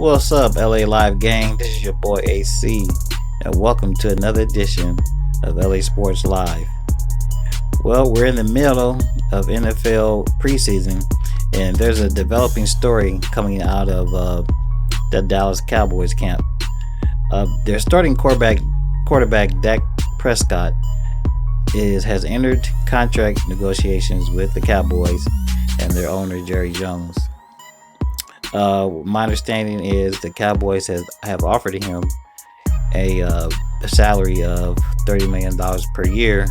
What's up, LA Live gang? This is your boy AC, and welcome to another edition of LA Sports Live. Well, we're in the middle of NFL preseason, and there's a developing story coming out of the Dallas Cowboys camp. Their starting quarterback Dak Prescott has entered contract negotiations with the Cowboys and their owner Jerry Jones. My understanding is the Cowboys have offered him a salary of $30 million per year.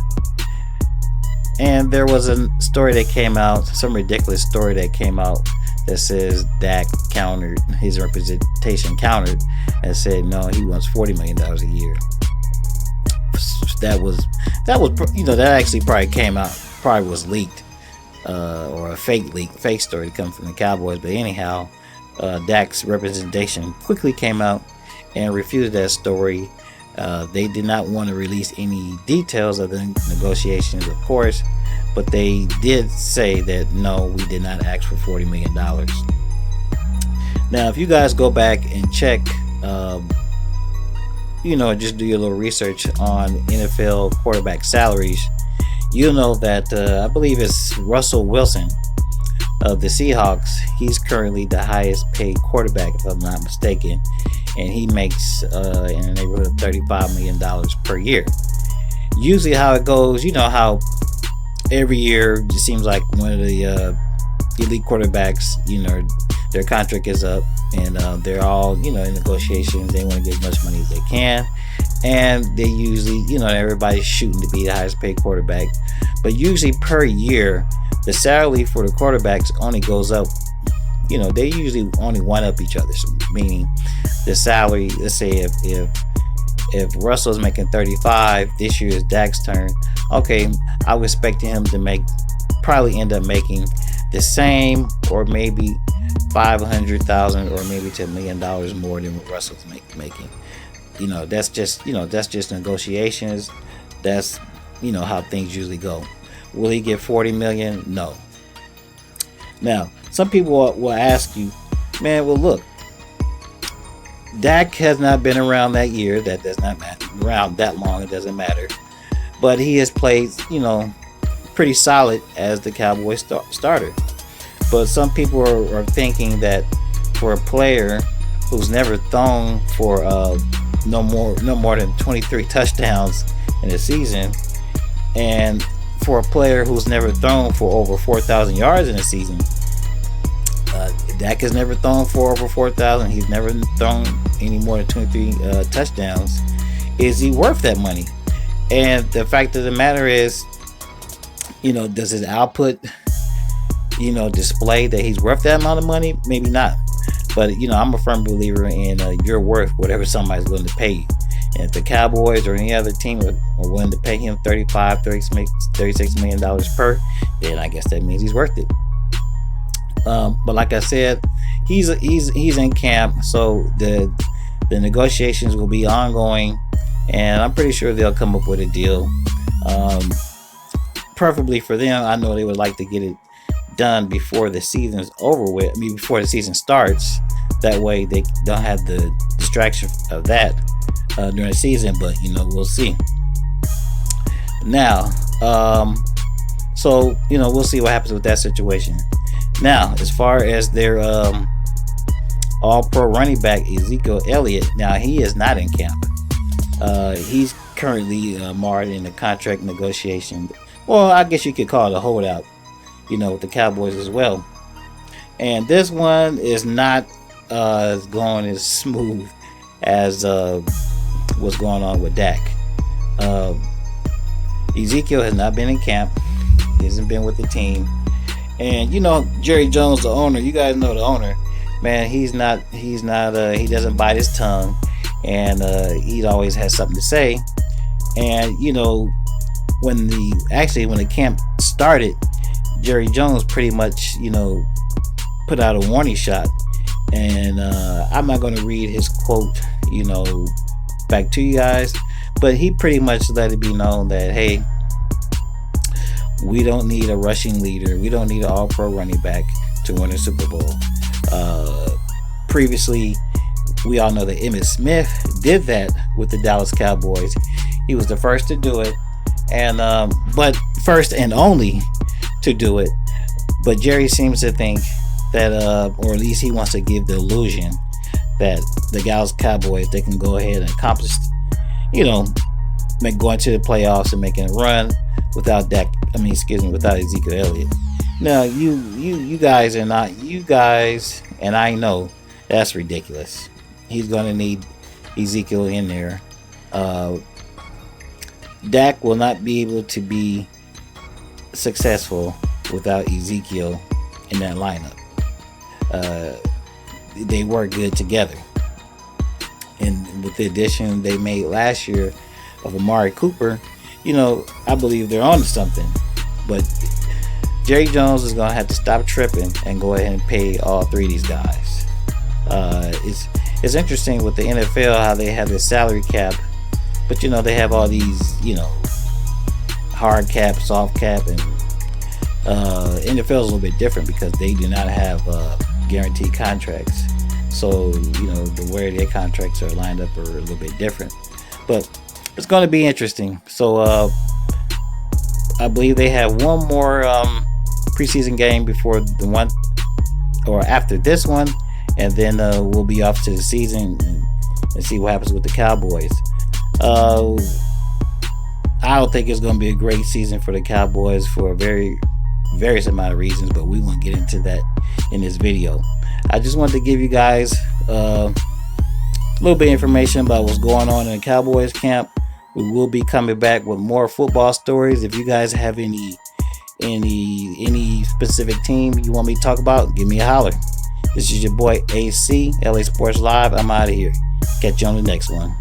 And there was a story that came out, some ridiculous story that came out that says Dak countered, his representation countered and said no, he wants $40 million a year. That was that actually probably came out, probably was leaked, or a fake story to come from the Cowboys. But anyhow, Dak's representation quickly came out and refuted that story. They did not want to release any details of the negotiations, of course, but they did say that no, we did not ask for $40 million. Now, if you guys go back and check, just do your little research on NFL quarterback salaries, you'll know that I believe it's Russell Wilson of the Seahawks. He's currently the highest paid quarterback, if I'm not mistaken, and he makes in the neighborhood of $35 million per year. Usually how it goes, you know how every year it seems like one of the elite quarterbacks, their contract is up, and they're all, in negotiations. They want to get as much money as they can, and they usually, everybody's shooting to be the highest paid quarterback. But usually per year, the salary for the quarterbacks only goes up. They usually only one up each other. So meaning the salary, let's say if Russell's making 35, this year is Dak's turn. Okay, I would expect him to probably end up making the same, or maybe $500,000 or maybe $10 million more than what Russell's making. That's just negotiations. That's how things usually go. Will he get $40 million? No. Now, some people will ask you, man, well, look, Dak has not been around that year. That does not matter. Around that long, it doesn't matter. But he has played, pretty solid as the Cowboys starter. But some people are thinking that for a player who's never thrown for no more than 23 touchdowns in a season, and for a player who's never thrown for over 4,000 yards in a season, Dak has never thrown for over 4,000. He's never thrown any more than 23 touchdowns. Is he worth that money? And the fact of the matter is, does his output, display that he's worth that amount of money? Maybe not. But, I'm a firm believer in you're worth whatever somebody's willing to pay you. And if the Cowboys or any other team are willing to pay him $36 million per, then I guess that means he's worth it. But like I said, he's in camp, so the negotiations will be ongoing, and I'm pretty sure they'll come up with a deal. Preferably for them, I know they would like to get it done before the season's over with. Before the season starts. That way they don't have the distraction of that during the season. But we'll see. Now, so we'll see what happens with that situation. Now, as far as their all-pro running back Ezekiel Elliott, now he is not in camp. He's currently marred in the contract negotiation. Well, I guess you could call it a holdout, with the Cowboys as well. And this one is not going as smooth as what's going on with Dak. Ezekiel has not been in camp. He hasn't been with the team. And Jerry Jones, the owner, you guys know the owner, man, he doesn't bite his tongue, and he always has something to say. And when the camp started, Jerry Jones pretty much put out a warning shot, and I'm not going to read his quote back to you guys, but he pretty much let it be known that, hey, we don't need a rushing leader. We don't need an all-pro running back to win a Super Bowl. Previously, we all know that Emmitt Smith did that with the Dallas Cowboys. He was the first to do it, and but first and only to do it. But Jerry seems to think that, or at least he wants to give the illusion that the Dallas Cowboys, they can go ahead and accomplish, going to the playoffs and making a run without without Ezekiel Elliott. Now, you guys are not, you guys, and I know that's ridiculous. He's going to need Ezekiel in there. Dak will not be able to be successful without Ezekiel in that lineup. They work good together. And with the addition they made last year of Amari Cooper, I believe they're on to something. But Jerry Jones is going to have to stop tripping and go ahead and pay all three of these guys. It's interesting with the NFL how they have this salary cap, but they have all these hard cap, soft cap, and NFL is a little bit different because they do not have guaranteed contracts. So the way their contracts are lined up are a little bit different, but it's going to be interesting. So I believe they have one more preseason game before the one or after this one, and then we'll be off to the season and see what happens with the Cowboys. I don't think it's going to be a great season for the Cowboys for a various amount of reasons, but we won't get into that in this video. I just wanted to give you guys a little bit of information about what's going on in the Cowboys camp. We will be coming back with more football stories. If you guys have any specific team you want me to talk about, give me a holler. This is your boy AC, LA Sports Live. I'm out of here. Catch you on the next one.